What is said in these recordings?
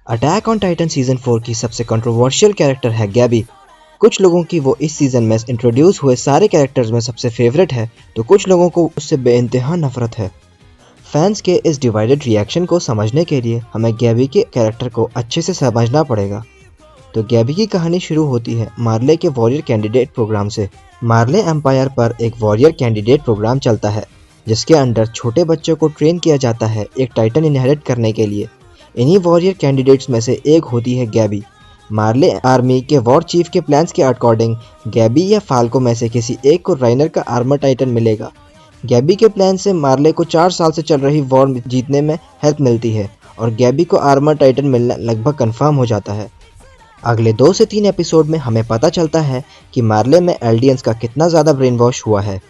Attack on Titan season 4 की सबसे controversial character है गैबी। कुछ लोगों की वो इस सीजन में इंट्रोड्यूस हुए सारे कैरेक्टर्स में सबसे फेवरेट है, तो कुछ लोगों को उससे बेइंतहा नफरत है। फैंस के इस डिवाइडेड रिएक्शन को समझने के लिए हमें गैबी के कैरेक्टर को अच्छे से समझना पड़ेगा। तो गैबी की कहानी शुरू होती है मार्ले के वॉरियर कैंडिडेट प्रोग्राम से। मार्ले एम्पायर पर एक वॉरियर कैंडिडेट प्रोग्राम चलता है, जिसके अंडर छोटे बच्चों को ट्रेन किया जाता है एक टाइटन इनहेरिट करने के लिए। इन्हीं वॉरियर कैंडिडेट्स में से एक होती है गैबी। मार्ले आर्मी के वॉर चीफ के प्लान्स के अकॉर्डिंग गैबी या फाल्को में से किसी एक को राइनर का आर्मर टाइटन मिलेगा। गैबी के प्लान से मार्ले को 4 साल से चल रही वॉर जीतने में हेल्प मिलती है और गैबी को आर्मर टाइटन मिलना लगभग कंफर्म हो जाता है। अगले 2 से 3 एपिसोड में हमें पता चलता है कि मार्ले में एल्डियंस का कितना ज़्यादा ब्रेन वॉश हुआ है।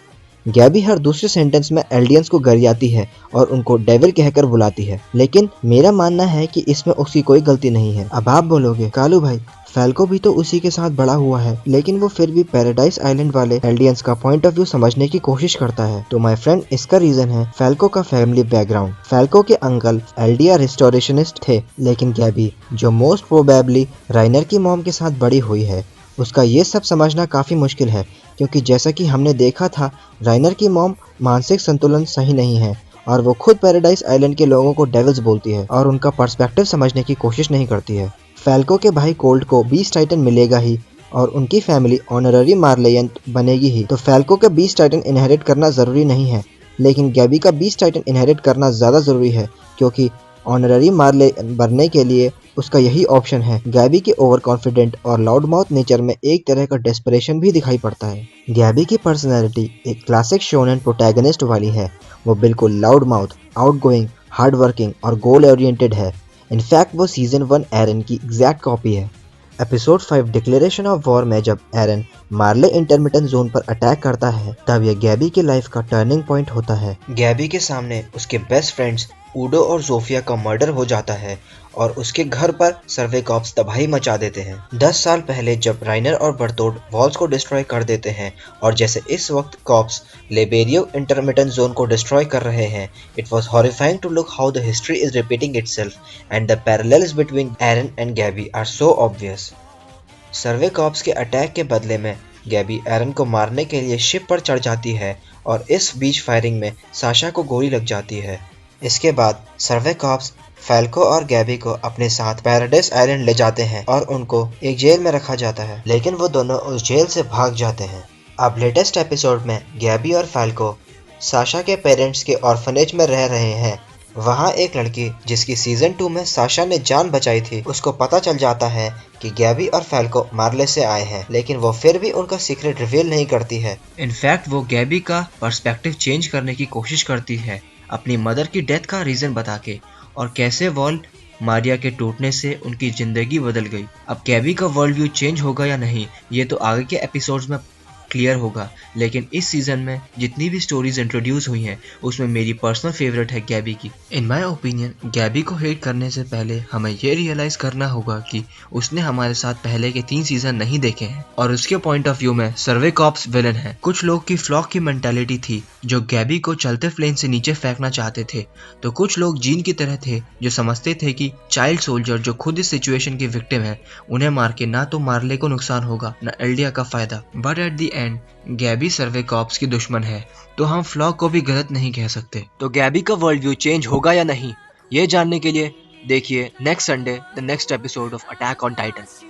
गैबी हर दूसरे सेंटेंस में एल्डियंस को गरियाती है और उनको डेविल कहकर बुलाती है, लेकिन मेरा मानना है कि इसमें उसकी कोई गलती नहीं है। अब आप बोलोगे कालू भाई, फैल्को भी तो उसी के साथ बड़ा हुआ है, लेकिन वो फिर भी पैराडाइज आइलैंड वाले एल्डियंस का पॉइंट ऑफ व्यू समझने की कोशिश करता है। तो माय फ्रेंड, इसका रीजन है फैल्को का फैमिली बैकग्राउंड। फैल्को के अंकल एल्डिया रिस्टोरेशनिस्ट थे, लेकिन गैबी, जो मोस्ट प्रोबेबली राइनर की मॉम के साथ बड़ी हुई है, उसका ये सब समझना काफ़ी मुश्किल है, क्योंकि जैसा कि हमने देखा था, राइनर की मॉम मानसिक संतुलन सही नहीं है और वो खुद पैराडाइज आइलैंड के लोगों को डेविल्स बोलती है और उनका पर्सपेक्टिव समझने की कोशिश नहीं करती है। फैल्को के भाई कोल्ट को बीस्ट टाइटन मिलेगा ही और उनकी फैमिली ऑनररी मार्लेयन बनेगी ही, तो फैल्को का बीस्ट टाइटन इनहेरिट करना ज़रूरी नहीं है, लेकिन गैबी का बीस्ट टाइटन इनहेरिट करना ज़्यादा ज़रूरी है, क्योंकि ऑनररी मार्ले बनने के लिए उसका यही ऑप्शन है। गैबी के ओवर कॉन्फिडेंट और लाउड माउथ नेचर में एक तरह का डेस्परेशन भी दिखाई पड़ता है। गैबी की पर्सनैलिटी एक क्लासिक शोनेन प्रोटैगनिस्ट वाली है। वो बिल्कुल loud mouth, outgoing, hard working और गोल ओरिएंटेड है। इनफैक्ट वो सीजन 1 एरन की एग्जैक्ट कॉपी है। एपिसोड 5 डिक्लेरेशन ऑफ वॉर में जब एरन मार्ले इंटरमिटेंट जोन पर अटैक करता है, तब यह गैबी के लाइफ का टर्निंग पॉइंट होता है। गैबी के सामने उसके बेस्ट फ्रेंड्स ऊडो और जोफिया का मर्डर हो जाता है और उसके घर पर सर्वे कॉप्स तबाही मचा देते हैं। 10 साल पहले जब राइनर और बर्तोड वॉल्स को डिस्ट्रॉय कर देते हैं और जैसे इस वक्त कॉप्स लेबेरियो इंटरमिटेंट जोन को डिस्ट्रॉय कर रहे हैं, it was horrifying to look how the history is repeating itself and the parallels between Eren and Gabi are so obvious. Survey Corps के अटैक के बदले में गैबी एरन को मारने के लिए शिप पर चढ़ जाती है और इस बीच फायरिंग में साशा को गोली लग जाती है। इसके बाद सर्वे कॉप्स फैल्को और गैबी को अपने साथ पैराडाइज आइलैंड ले जाते हैं और उनको एक जेल में रखा जाता है, लेकिन वो दोनों उस जेल से भाग जाते हैं। अब लेटेस्ट एपिसोड में गैबी और फैल्को साशा के पेरेंट्स के ऑर्फनेज में रह रहे हैं। वहाँ एक लड़की जिसकी सीजन 2 में साशा ने जान बचाई थी, उसको पता चल जाता है कि गैबी और फैल्को मार्ले से आए हैं, लेकिन वो फिर भी उनका सीक्रेट रिवील नहीं करती है। इनफैक्ट वो गैबी का पर्सपेक्टिव चेंज करने की कोशिश करती है अपनी मदर की डेथ का रीजन बता के, और कैसे वॉल मारिया के टूटने से उनकी जिंदगी बदल गई। अब गैबी का वर्ल्ड व्यू चेंज होगा या नहीं, ये तो आगे के एपिसोड्स में क्लियर होगा, लेकिन इस सीजन में जितनी भी स्टोरीज इंट्रोड्यूस हुई हैं, उसमें मेरी पर्सनल फेवरेट है गैबी की। इन माय ओपिनियन, गैबी को हेट करने से पहले हमें ये रियलाइज करना होगा कि उसने हमारे साथ पहले के 3 सीजन नहीं देखे हैं और उसके पॉइंट ऑफ व्यू में सर्वे कॉप्स विलन है। कुछ लोग की फ्लॉक की मेंटालिटी थी जो गैबी को चलते प्लेन से नीचे फेंकना चाहते थे, तो कुछ लोग जीन की तरह थे जो समझते थे कि चाइल्ड सोल्जर जो खुद इस सिचुएशन के विक्टिम है, उन्हें मार के ना तो मार्ले को नुकसान होगा ना एल्डिया का फायदा। But at the end Gabi Survey Corps की दुश्मन है, तो हम फ्लॉक को भी गलत नहीं कह सकते। तो गैबी का वर्ल्ड व्यू चेंज होगा या नहीं, ये जानने के लिए देखिए next Sunday the next episode of attack on Titan.